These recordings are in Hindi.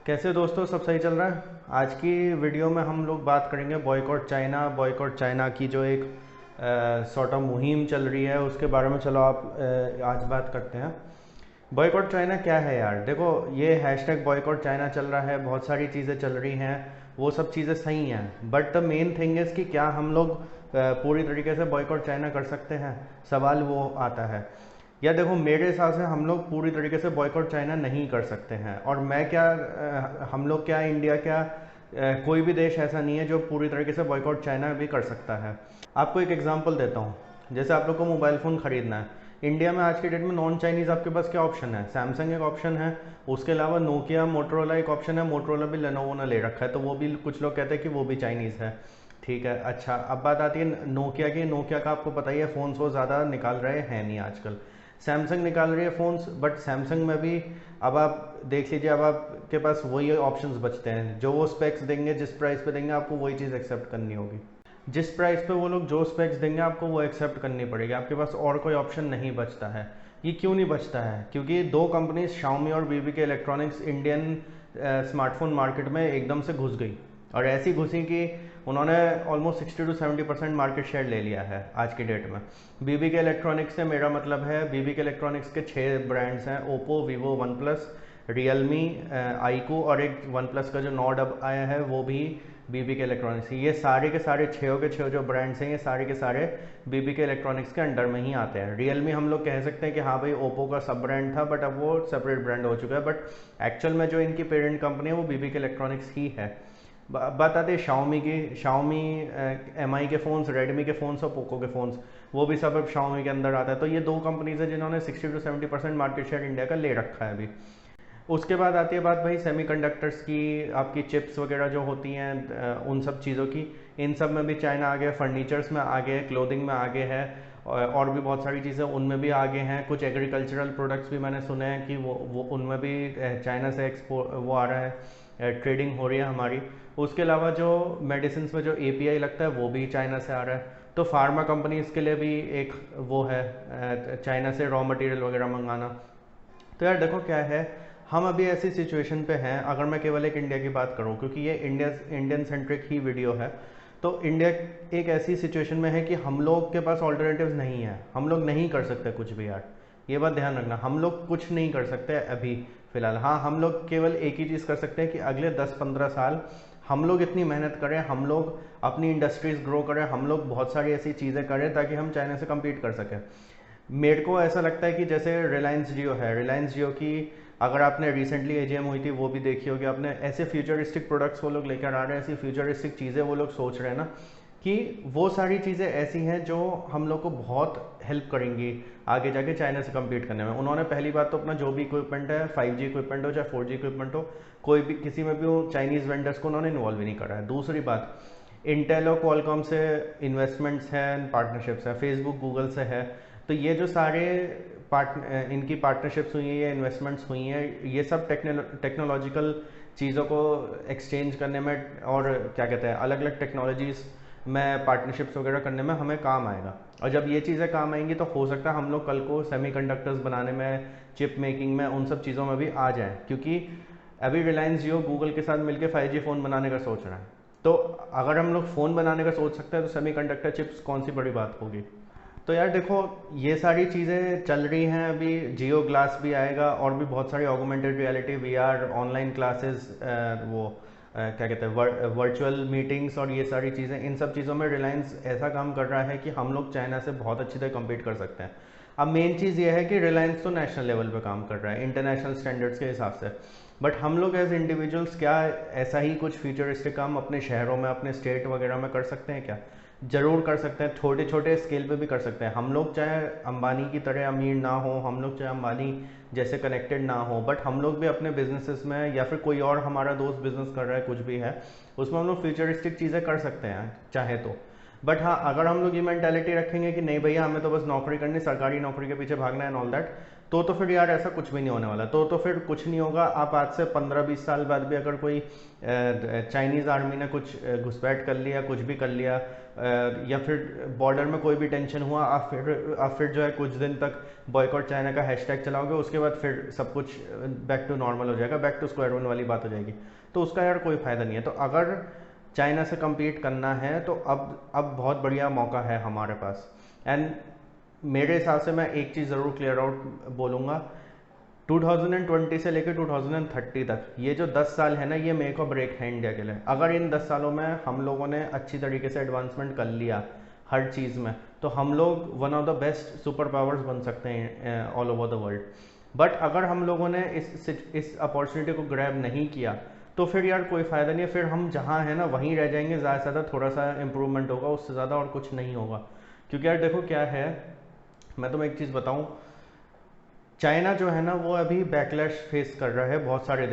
कैसे दोस्तों, सब सही चल रहा है। आज की वीडियो में हम लोग बात करेंगे बॉयकॉट चाइना की जो एक सॉर्ट ऑफ मुहिम चल रही है उसके बारे में। चलो आप आज बात करते हैं। बॉयकॉट चाइना क्या है यार। देखो, ये हैशटैग बॉयकॉट चाइना चल रहा है, बहुत सारी चीज़ें चल रही हैं, वो सब चीज़ें सही हैं, but the main thing is कि क्या हम लोग पूरी तरीके से बॉयकॉट चाइना कर सकते हैं, सवाल वो आता है। या देखो, मेरे हिसाब से हम लोग पूरी तरीके से बॉयकॉट चाइना नहीं कर सकते हैं। और मैं क्या हम लोग क्या, इंडिया क्या, कोई भी देश ऐसा नहीं है जो पूरी तरीके से बॉयकॉट चाइना भी कर सकता है। आपको एक एग्जांपल देता हूँ। जैसे आप लोग को मोबाइल फ़ोन ख़रीदना है इंडिया में आज के डेट में, नॉन चाइनीज़ आपके पास क्या ऑप्शन है? सैमसंग एक ऑप्शन है, उसके अलावा नोकिया मोटरोला एक ऑप्शन है। मोटरोला भी लेनोवो ने ले रखा है, तो वो भी कुछ लोग कहते हैं कि वो भी चाइनीज़ है। ठीक है, अच्छा अब बात आती है नोकिया की। नोकिया का आपको पता ही है, फ़ोन्स वो ज़्यादा निकाल रहे हैं नहीं आजकल। सैमसंग निकाल रही है फ़ोन्स, बट सैमसंग में भी अब आप देख लीजिए, अब आपके पास वही ऑप्शंस बचते हैं। जो वो स्पेक्स देंगे, जिस प्राइस पे देंगे, आपको वही चीज़ एक्सेप्ट करनी होगी। जिस प्राइस पे वो लोग जो स्पेक्स देंगे आपको वो एक्सेप्ट करनी पड़ेगी। आपके पास और कोई ऑप्शन नहीं बचता है। ये क्यों नहीं बचता है? क्योंकि दो कंपनीज शाओमी और BBK electronics Indian smartphone market में एकदम से घुस गई, और ऐसी घुसी कि उन्होंने ऑलमोस्ट 60 to 70% मार्केट शेयर ले लिया है आज की डेट में। बीबीके इलेक्ट्रॉनिक्स से मेरा मतलब है, बीबीके इलेक्ट्रॉनिक्स के 6 ब्रांड्स हैं, Oppo, Vivo, one plus, Realme, iQOO, और एक वन प्लस का जो नॉर्ड अब आया है वो भी बीबीके इलेक्ट्रॉनिक्स। ये सारे के सारे छः के छः जो ब्रांड्स हैं, ये सारे के सारे बीबीके इलेक्ट्रॉनिक्स के अंडर में ही आते हैं। रियलमी हम लोग कह सकते हैं कि हाँ भाई, ओप्पो का सब ब्रांड था, बट अब वो सेपरेट ब्रांड हो चुका है। बट एक्चुअल में जो इनकी पेरेंट कंपनी है वो बीबीके इलेक्ट्रॉनिक्स ही है। बात आती है शाओमी की। शाओमी, एमआई के फ़ोन्स, रेडमी के फ़ोन्स और पोको के फ़ोन्स, वो भी सब अब शाओमी के अंदर आता है। तो ये दो कंपनीज है जिन्होंने 60 to 70% मार्केट शेयर इंडिया का ले रखा है अभी। उसके बाद आती है बात भाई सेमीकंडक्टर्स की, आपकी चिप्स वगैरह जो होती हैं, उन सब चीज़ों की। इन सब में भी चाइना आगे है, फर्नीचर्स में आगे है, क्लोथिंग में आगे है, और भी बहुत सारी चीज़ें उनमें भी आगे हैं। कुछ एग्रीकल्चरल प्रोडक्ट्स भी मैंने सुने हैं कि वो उनमें भी चाइना से एक्सपोर्ट वो आ रहा है, ट्रेडिंग हो रही है हमारी। उसके अलावा जो मेडिसिन में जो एपीआई लगता है वो भी चाइना से आ रहा है। तो फार्मा कंपनीज के लिए भी एक वो है, चाइना से रॉ मटेरियल वगैरह मंगाना। तो यार देखो क्या है, हम अभी ऐसी सिचुएशन पे हैं, अगर मैं केवल एक इंडिया की बात करूं, क्योंकि ये इंडियन सेंट्रिक ही वीडियो है, तो इंडिया एक ऐसी सिचुएशन में है कि हम लोग के पास ऑल्टरनेटिव्स नहीं है। हम लोग नहीं कर सकते कुछ भी यार, ये बात ध्यान रखना। हम लोग कुछ नहीं कर सकते अभी फिलहाल। हाँ, हम लोग केवल एक ही चीज़ कर सकते हैं कि अगले 10-15 साल हम लोग इतनी मेहनत करें, हम लोग अपनी इंडस्ट्रीज ग्रो करें, हम लोग बहुत सारी ऐसी चीज़ें करें ताकि हम चाइना से कम्पीट कर सकें। मेरे को ऐसा लगता है कि जैसे रिलायंस जियो है, रिलायंस जियो की अगर आपने रिसेंटली एजीएम हुई थी वो भी देखी होगी आपने, ऐसे फ्यूचरिस्टिक प्रोडक्ट्स वो लोग लेकर आ रहे हैं, ऐसी फ्यूचरिस्टिक चीज़ें वो लोग सोच रहे हैं ना, कि वो सारी चीज़ें ऐसी हैं जो हम लोग को बहुत हेल्प करेंगी आगे जाके चाइना से कम्पीट करने में। उन्होंने पहली बात तो अपना जो भी इक्विपमेंट है, 5G इक्विपमेंट हो चाहे 4G इक्विपमेंट हो, कोई भी किसी में भी वो चाइनीज़ वेंडर्स को उन्होंने इन्वॉल्व ही नहीं करा है। दूसरी बात, इंटेल और क्वालकॉम से इन्वेस्टमेंट्स हैं, पार्टनरशिप्स हैं, फेसबुक गूगल से है। तो ये जो सारे इनकी पार्टनरशिप्स हुई हैं या इन्वेस्टमेंट्स हुई हैं, ये सब टेक्नोलॉजिकल चीज़ों को एक्सचेंज करने में, और क्या कहते हैं, अलग अलग टेक्नोलॉजीज़ में पार्टनरशिप्स वगैरह करने में हमें काम आएगा। और जब ये चीज़ें काम आएंगी तो हो सकता है हम लोग कल को सेमीकंडक्टर्स बनाने में, चिप मेकिंग में, उन सब चीज़ों में भी आ जाएं। क्योंकि अभी रिलायंस जियो गूगल के साथ मिलकर 5G फ़ोन बनाने का सोच रहा है। तो अगर हम लोग फ़ोन बनाने का सोच सकते हैं तो सेमीकंडक्टर चिप्स कौन सी बड़ी बात होगी। तो यार देखो, ये सारी चीज़ें चल रही हैं। अभी जियो ग्लास भी आएगा, और भी बहुत सारी augmented reality, VR, online classes, वो क्या कहते हैं, वर्चुअल मीटिंग्स, और ये सारी चीज़ें, इन सब चीज़ों में रिलायंस ऐसा काम कर रहा है कि हम लोग चाइना से बहुत अच्छी तरह कम्पीट कर सकते हैं। अब मेन चीज़ ये है कि रिलायंस तो नेशनल लेवल पे काम कर रहा है, इंटरनेशनल स्टैंडर्ड्स के हिसाब से, बट हम लोग एज इंडिविजुअल्स क्या ऐसा ही कुछ फ्यूचरिस्टिक काम अपने शहरों में, अपने स्टेट वगैरह में कर सकते हैं क्या? ज़रूर कर सकते हैं, छोटे छोटे स्केल पे भी कर सकते हैं। हम लोग चाहे अंबानी की तरह अमीर ना हो, हम लोग चाहे अंबानी जैसे कनेक्टेड ना हो, बट हम लोग भी अपने बिजनेसेस में, या फिर कोई और हमारा दोस्त बिजनेस कर रहा है, कुछ भी है, उसमें हम लोग फ्यूचरिस्टिक चीज़ें कर सकते हैं चाहे तो। बट हाँ, अगर हम लोग ये मैंटेलिटी रखेंगे कि नहीं भैया हमें तो बस नौकरी करनी, सरकारी नौकरी के पीछे भागना है एंड ऑल दैट, तो फिर यार ऐसा कुछ भी नहीं होने वाला। तो फिर कुछ नहीं होगा। आप आज से 15-20 साल बाद भी अगर कोई चाइनीज़ आर्मी ने कुछ घुसपैठ कर लिया, कुछ भी कर लिया, या फिर बॉर्डर में कोई भी टेंशन हुआ, आप फिर जो है कुछ दिन तक बॉयकॉट चाइना का हैशटैग चलाओगे, उसके बाद फिर सब कुछ बैक टू नॉर्मल हो जाएगा, बैक टू स्क्वायर वन वाली बात हो जाएगी। तो उसका यार कोई फ़ायदा नहीं है। तो अगर चाइना से compete करना है तो अब बहुत बढ़िया मौका है हमारे पास। एंड मेरे हिसाब से मैं एक चीज़ ज़रूर क्लियर आउट बोलूँगा, 2020 से लेकर 2030 तक ये जो 10 साल है ना, ये मेक और ब्रेक है इंडिया के लिए। अगर इन 10 सालों में हम लोगों ने अच्छी तरीके से एडवांसमेंट कर लिया हर चीज़ में, तो हम लोग one of the best super powers बन सकते हैं all over the world. But अगर हम लोगों ने इस अपॉर्चुनिटी को ग्रैब नहीं किया तो फिर यार कोई फ़ायदा नहीं है। फिर हम जहाँ हैं ना वहीं रह जाएंगे, ज़्यादा से ज़्यादा थोड़ा सा इम्प्रूवमेंट होगा, उससे ज़्यादा और कुछ नहीं होगा। क्योंकि यार देखो क्या है, मैं तुम्हें एक चीज़ बताऊँ, चाइना जो है ना वो अभी बैकलैश फेस कर रहा है बहुत सारे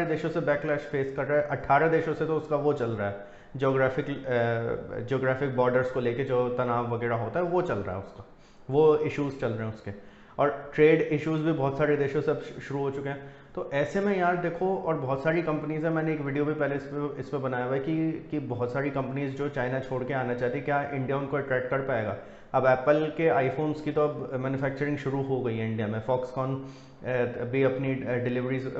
देशों से बैकलैश फेस कर रहा है। 18 देशों से तो उसका वो चल रहा है, जोग्राफिक बॉर्डर्स को लेके जो तनाव वगैरह होता है वो चल रहा है उसका, वो इश्यूज चल रहे हैं उसके। और ट्रेड इश्यूज भी बहुत सारे देशों से शुरू हो चुके हैं। तो ऐसे में यार देखो, और बहुत सारी कंपनीज है, मैंने एक वीडियो भी पहले इस पे बनाया हुआ है कि बहुत सारी कंपनीज जो चाइना छोड़ के आना चाहती, क्या इंडिया उनको अट्रैक्ट कर पाएगा। अब एप्पल के आईफोन्स की तो अब मैन्युफैक्चरिंग शुरू हो गई है इंडिया में। फॉक्सकॉन भी अपनी डिलीवरीज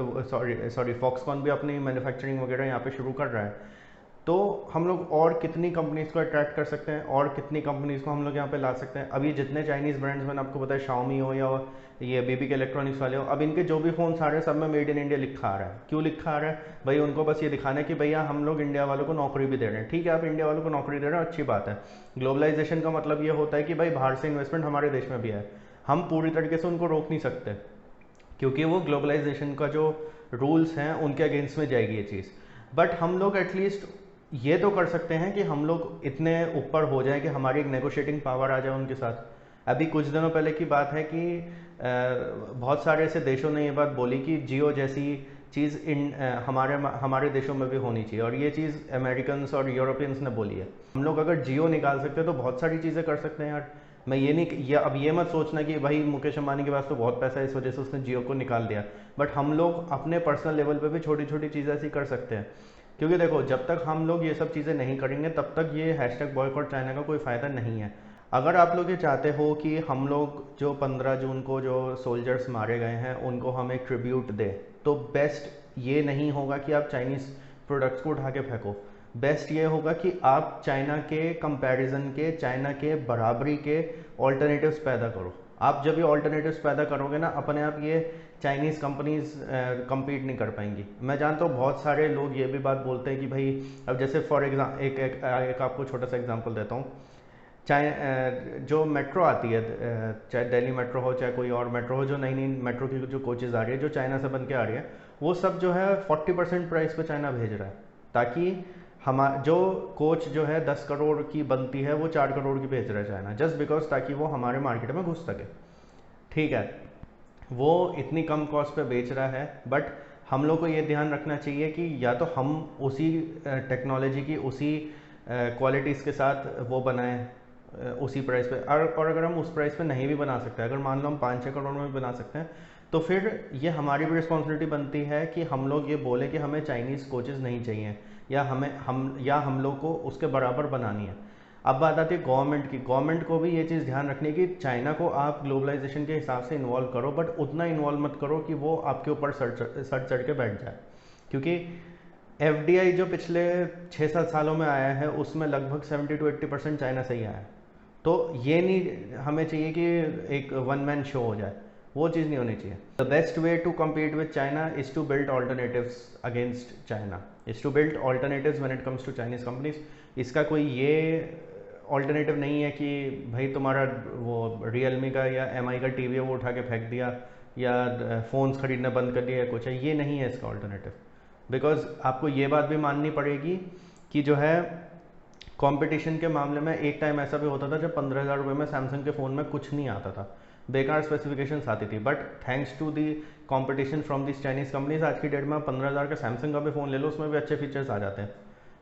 फॉक्सकॉन भी अपनी मैन्युफैक्चरिंग वगैरह यहाँ पे शुरू कर रहा है। तो हम लोग और कितनी कंपनीज को अट्रैक्ट कर सकते हैं, और कितनी कंपनीज को हम लोग यहाँ पे ला सकते हैं। अभी जितने चाइनीज़ ब्रांड्स मैंने आपको बताया, शाओमी हो या ये बेबी के इलेक्ट्रॉनिक्स वाले हो, अब इनके जो भी फ़ोन आ रहे हैं सब में मेड इन इंडिया लिखा आ रहा है। क्यों लिखा आ रहा है भाई? उनको बस ये दिखाना है कि भैया हम लोग इंडिया वालों को नौकरी भी दे रहे हैं। ठीक है, आप इंडिया वालों को नौकरी दे रहे हैं, अच्छी बात है। ग्लोबलाइजेशन का मतलब ये होता है कि भाई बाहर से इन्वेस्टमेंट हमारे देश में भी है। हम पूरी तरीके से उनको रोक नहीं सकते, क्योंकि वो ग्लोबलाइजेशन का जो रूल्स हैं उनके अगेंस्ट में जाएगी ये चीज़। बट हम लोग एटलीस्ट ये तो कर सकते हैं कि हम लोग इतने ऊपर हो जाए कि हमारी एक नेगोशिएटिंग पावर आ जाए उनके साथ। अभी कुछ दिनों पहले की बात है कि बहुत सारे ऐसे देशों ने ये बात बोली कि जियो जैसी चीज़ हमारे देशों में भी होनी चाहिए, और ये चीज़ अमेरिकन्स और यूरोपियंस ने बोली है। हम लोग अगर जियो निकाल सकते हैं तो बहुत सारी चीज़ें कर सकते हैं यार। मैं ये नहीं, अब ये मत सोचना कि भाई मुकेश अंबानी के पास तो बहुत पैसा है इस वजह से उसने जियो को निकाल दिया। बट हम लोग अपने पर्सनल लेवल पे भी छोटी छोटी चीज़ें ऐसी कर सकते हैं। क्योंकि देखो, जब तक हम लोग ये सब चीज़ें नहीं करेंगे तब तक ये हैशटैग बॉयकॉट चाइना का कोई फ़ायदा नहीं है। अगर आप लोग ये चाहते हो कि हम लोग जो 15 जून को जो सोल्जर्स मारे गए हैं उनको हम एक ट्रिब्यूट दें, तो बेस्ट ये नहीं होगा कि आप चाइनीज़ प्रोडक्ट्स को उठा के फेंको। बेस्ट ये होगा कि आप चाइना के कंपैरिजन के, चाइना के बराबरी के ऑल्टरनेटिव्स पैदा करो। आप जब ये ऑल्टरनेटिव्स पैदा करोगे ना, अपने आप ये चाइनीज़ कंपनीज compete नहीं कर पाएंगी। मैं जानता हूँ बहुत सारे लोग ये भी बात बोलते हैं कि भाई, अब जैसे फॉर एग्जाम्पल एक आपको छोटा सा एग्जांपल देता हूँ। जो मेट्रो आती है, चाहे दिल्ली मेट्रो हो चाहे कोई और मेट्रो हो, जो नई नई मेट्रो की जो कोचेज़ आ रही है जो चाइना से बन के आ रही है, वो सब जो है 40% प्राइस पे चाइना भेज रहा है, ताकि जो कोच जो है 10 करोड़ की बनती है वो 4 करोड़ की भेज रहा है चाइना, जस्ट बिकॉज ताकि वो हमारे मार्केट में घुस सके। ठीक है, वो इतनी कम कॉस्ट पे बेच रहा है, बट हम लोग को ये ध्यान रखना चाहिए कि या तो हम उसी टेक्नोलॉजी की उसी क्वालिटीज़ के साथ वो बनाएं उसी प्राइस पे, और अगर हम उस प्राइस पे नहीं भी बना सकते, अगर मान लो हम 5-6 करोड़ में भी बना सकते हैं, तो फिर ये हमारी भी रिस्पॉन्सिबिलिटी बनती है कि हम लोग ये बोले कि हमें चाइनीज़ कोचेज़ नहीं चाहिए, या हम लोग को उसके बराबर बनानी है। अब बात आती है गवर्नमेंट की। गवर्नमेंट को भी ये चीज़ ध्यान रखनी है कि चाइना को आप ग्लोबलाइजेशन के हिसाब से इन्वॉल्व करो, बट उतना इन्वॉल्व मत करो कि वो आपके ऊपर सर चढ़ के बैठ जाए। क्योंकि FDI जो पिछले 6-7 सालों में आया है उसमें लगभग 70-80% चाइना से ही आया है। तो ये नहीं हमें चाहिए कि एक वन मैन शो हो जाए, वो चीज़ नहीं होनी चाहिए। The best way to compete with China is to build alternatives against China, is to build alternatives when it comes to Chinese companies। इसका कोई ये ऑल्टरनेटिव नहीं है कि भाई तुम्हारा वो Realme का या MI का टीवी है वो उठा के फेंक दिया, या फ़ोन्स खरीदना बंद कर दिया, या कुछ है, ये नहीं है इसका ऑल्टरनेटिव। बिकॉज आपको ये बात भी माननी पड़ेगी कि जो है कंपटीशन के मामले में एक टाइम ऐसा भी होता था जब 15,000 रुपये में सैमसंग के फ़ोन में कुछ नहीं आता था, बेकार स्पेसिफिकेशंस आती थी। But thanks to the competition from this Chinese companies आज की डेट में 15,000 का सैमसंग का भी फ़ोन ले लो, उसमें भी अच्छे फीचर्स आ जाते हैं।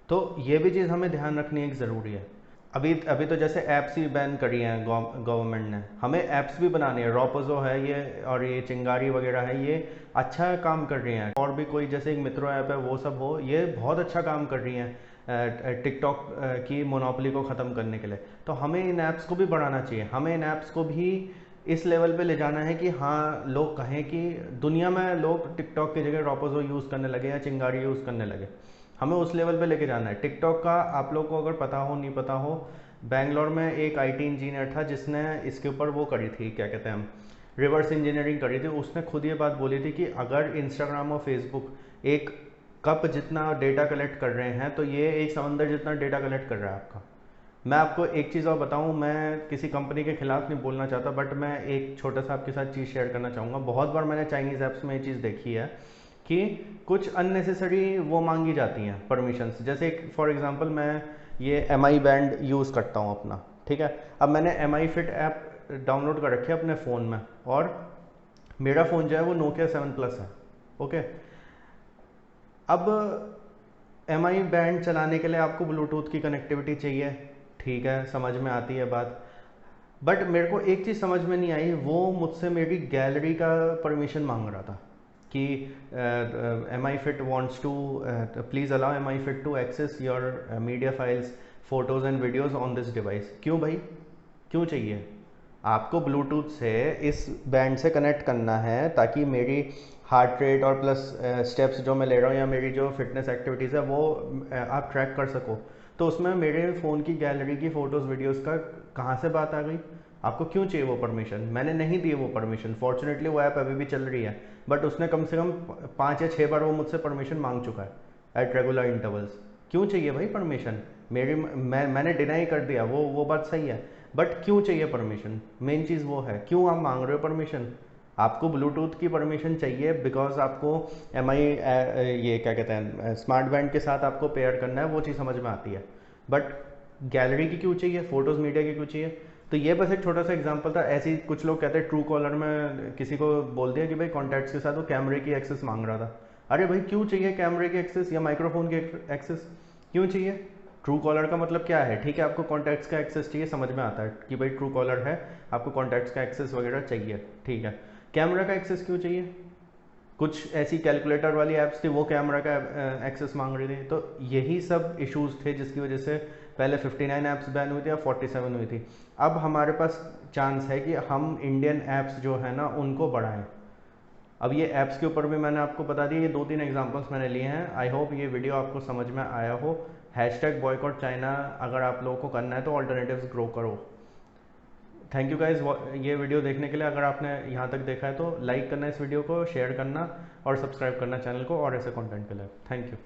तो ये भी चीज़ हमें ध्यान रखनी एक ज़रूरी है। अभी अभी तो जैसे ऐप्स ही बैन करी हैं गवर्नमेंट ने, हमें ऐप्स भी बनानी है। रॉपोजो है ये, और ये चिंगारी वगैरह है, ये अच्छा काम कर रही हैं। और भी कोई जैसे एक मित्रो ऐप है, वो सब हो, ये बहुत अच्छा काम कर रही हैं टिकटॉक की मोनोपोली को ख़त्म करने के लिए। तो हमें इन ऐप्स को भी बढ़ाना चाहिए, हमें इन ऐप्स को भी इस लेवल पे ले जाना है कि हाँ, लोग कहें कि दुनिया में लोग टिकटॉक की जगह रॉपोजो यूज़ करने लगे या चिंगारी यूज़ करने लगे। हमें उस लेवल पे लेके जाना है। टिकटॉक का आप लोग को अगर पता हो नहीं पता हो, बैंगलोर में एक आईटी इंजीनियर था जिसने इसके ऊपर वो करी थी, क्या कहते हैं, रिवर्स इंजीनियरिंग करी थी। उसने खुद ये बात बोली थी कि अगर इंस्टाग्राम और फेसबुक एक कप जितना डेटा कलेक्ट कर रहे हैं, तो ये एक समंदर जितना डेटा कलेक्ट कर रहा है आपका। मैं आपको एक चीज़ और बताऊं, मैं किसी कंपनी के खिलाफ नहीं बोलना चाहता, बट मैं एक छोटा सा आपके साथ चीज़ शेयर करना चाहूँगा। बहुत बार मैंने चाइनीज़ ऐप्स में ये चीज़ देखी है कि कुछ अननेसेसरी वो मांगी जाती हैं परमिशंस। जैसे फॉर एग्जांपल मैं ये MI बैंड यूज़ करता हूँ अपना, ठीक है। अब मैंने MI फिट ऐप डाउनलोड कर रखी है अपने फ़ोन में, और मेरा फ़ोन जो है वो नोकिया 7 प्लस है, ओके। अब MI बैंड चलाने के लिए आपको ब्लूटूथ की कनेक्टिविटी चाहिए, ठीक है, समझ में आती है बात। बट मेरे को एक चीज़ समझ में नहीं आई, वो मुझसे मेरी गैलरी का परमिशन मांग रहा था कि MI fit wants to please allow MI fit to access your media files, photos and videos on this device. क्यों भाई, क्यों चाहिए? आपको ब्लूटूथ से इस बैंड से कनेक्ट करना है ताकि मेरी हार्ट रेट और प्लस स्टेप्स जो मैं ले रहा हूँ या मेरी जो फिटनेस एक्टिविटीज़ है वो आप ट्रैक कर सको। तो उसमें मेरे फ़ोन की गैलरी की फ़ोटोज़ वीडियोज़ का कहाँ से बात आ गई? आपको क्यों चाहिए वो परमिशन? मैंने नहीं दी वो परमिशन। फॉर्चुनेटली वो ऐप अभी भी चल रही है, बट उसने कम से कम 5 या 6 बार वो मुझसे परमिशन मांग चुका है एट रेगुलर इंटरवल्स। क्यों चाहिए भाई परमिशन? मैंने डिनाई कर दिया, वो बात सही है, बट क्यों चाहिए परमिशन? मेन चीज़ वो है, क्यों आप मांग रहे हो परमिशन? आपको ब्लूटूथ की परमिशन चाहिए बिकॉज आपको MI ये क्या कहते हैं स्मार्ट बैंड के साथ आपको पेयर करना है, वो चीज़ समझ में आती है। बट गैलरी की क्यों चाहिए, फोटोज़ मीडिया की क्यों चाहिए? तो ये बस एक छोटा सा एग्जांपल था। ऐसे ही कुछ लोग कहते हैं ट्रू कॉलर में किसी को बोल दिया कि भाई कॉन्टैक्ट्स के साथ वो कैमरे की एक्सेस मांग रहा था। अरे भाई क्यों चाहिए कैमरे की एक्सेस या माइक्रोफोन की एक्सेस? क्यों चाहिए? ट्रू कॉलर का मतलब क्या है? ठीक है, आपको कॉन्टैक्ट्स का एक्सेस चाहिए, समझ में आता है कि भाई ट्रू कॉलर है, आपको कॉन्टैक्ट्स का एक्सेस वगैरह चाहिए, ठीक है। कैमरा का एक्सेस क्यों चाहिए? कुछ ऐसी कैलकुलेटर वाली ऐप्स थी, वो कैमरा का एक्सेस मांग रही थी। तो यही सब इश्यूज थे जिसकी वजह से पहले 59 ऐप्स बैन हुई थी, अब 47 हुई थी। अब हमारे पास चांस है कि हम इंडियन ऐप्स जो है ना उनको बढ़ाएं। अब ये ऐप्स के ऊपर भी मैंने आपको बता दिया, ये 2-3 एग्जांपल्स मैंने लिए हैं। आई होप ये वीडियो आपको समझ में आया हो। हैशटैग बॉयकॉट चाइना अगर आप लोगों को करना है तो ऑल्टरनेटिव्स ग्रो करो। थैंक यू गाइज ये वीडियो देखने के लिए। अगर आपने यहाँ तक देखा है तो लाइक करना इस वीडियो को, शेयर करना और सब्सक्राइब करना चैनल को और ऐसे कंटेंट के लिए। Thank you.